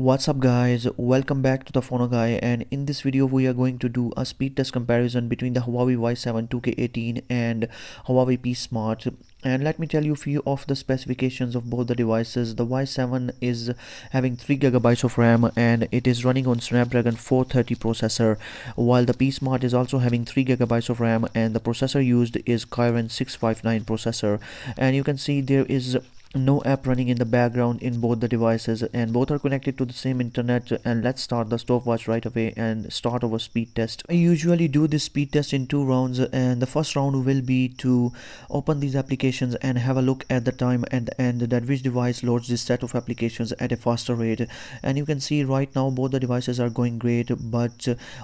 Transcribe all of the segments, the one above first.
What's up guys, welcome back to the Phono Guy, and in this video we are going to do a speed test comparison between the Huawei Y7 2K18 and Huawei Psmart. And let me tell you a few of the specifications of both the devices. The Y7 is having 3 GB of RAM and it is running on Snapdragon 430 processor, while the Psmart is also having 3 GB of RAM and the processor used is Kirin 659 processor. And you can see there is no app running in the background in both the devices, and both are connected to the same internet. And let's start the stopwatch right away and start our speed test. I usually do this speed test in 2 rounds, and the first round will be to open these applications and have a look at the time at the end, that which device loads this set of applications at a faster rate. And you can see right now both the devices are going great, but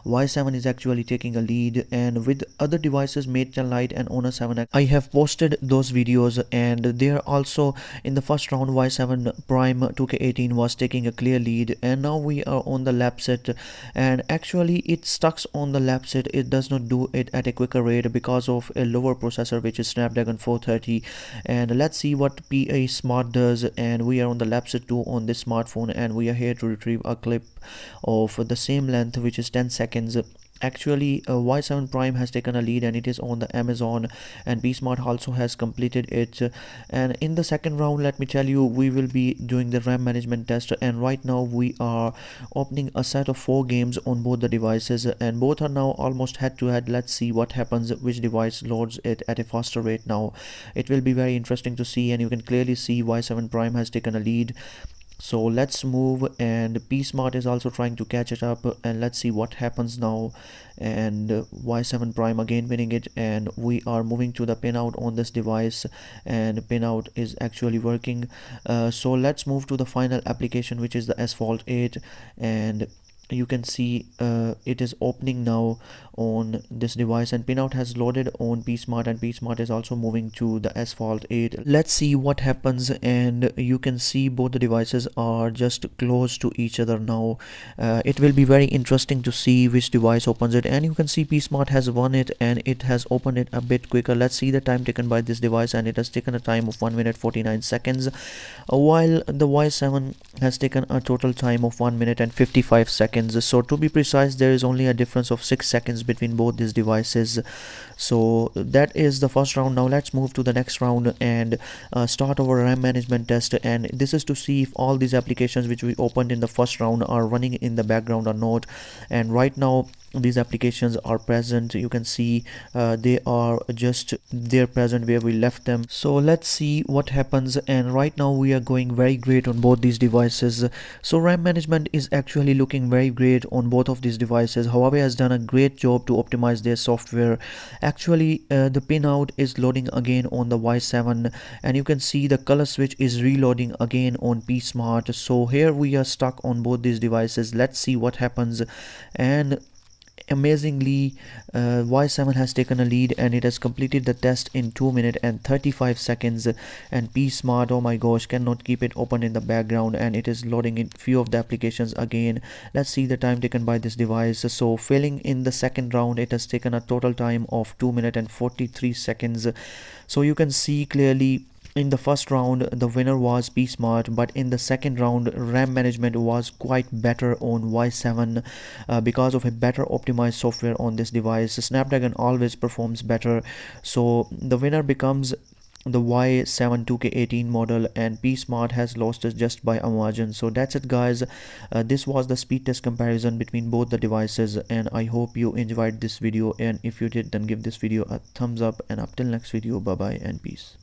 Y7 is actually taking a lead. And with other devices, Mate 10 Lite and Honor 7X, I have posted those videos, and they are also in the first round. Y7 Prime 2K18 was taking a clear lead, and now we are on the lap set, and actually it stucks on the lap set. It does not do it at a quicker rate because of a lower processor, which is Snapdragon 430. And let's see what Psmart does. And we are on the lap set 2 on this smartphone, and we are here to retrieve a clip of the same length, which is 10 seconds. Actually, Y7 Prime has taken a lead and it is on the Amazon, and Psmart also has completed it. And in the second round, let me tell you, we will be doing the RAM management test, and right now we are opening a set of 4 games on both the devices, and both are now almost head to head. Let's see what happens, which device loads it at a faster rate now. It will be very interesting to see, and you can clearly see Y7 Prime has taken a lead. So let's move, and Psmart is also trying to catch it up, and let's see what happens now. And Y7 Prime again winning it, and we are moving to the pinout on this device, and pinout is actually working. So let's move to the final application, which is the Asphalt 8, and you can see it is opening now on this device, and pinout has loaded on Psmart, and Psmart is also moving to the Asphalt 8. Let's see what happens, and you can see both the devices are just close to each other now. It will be very interesting to see which device opens it, and you can see Psmart has won it and it has opened it a bit quicker. Let's see the time taken by this device, and it has taken a time of 1 minute 49 seconds, while the Y7 has taken a total time of 1 minute and 55 seconds. So to be precise, there is only a difference of 6 seconds between both these devices. So that is the first round. Now let's move to the next round and start our RAM management test, and this is to see if all these applications which we opened in the first round are running in the background or not. And right now these applications are present. You can see they are just there present where we left them. So let's see what happens, and right now we are going very great on both these devices. So RAM management is actually looking very great on both of these devices. Huawei has done a great job to optimize their software. Actually the pinout is loading again on the Y7, and you can see the color switch is reloading again on Psmart. So here we are stuck on both these devices. Let's see what happens. And amazingly, Y7 has taken a lead, and it has completed the test in 2 minutes and 35 seconds. And Psmart, oh my gosh, cannot keep it open in the background, and it is loading in few of the applications again. Let's see the time taken by this device. So failing in the second round, it has taken a total time of 2 minutes and 43 seconds. So you can see clearly in the first round the winner was Psmart, but in the second round RAM management was quite better on Y7 because of a better optimized software on this device. Snapdragon always performs better, so the winner becomes the Y7 2K18 model, and Psmart has lost it just by a margin. So that's it guys, this was the speed test comparison between both the devices, and I hope you enjoyed this video, and if you did, then give this video a thumbs up, and up till next video, bye bye and peace.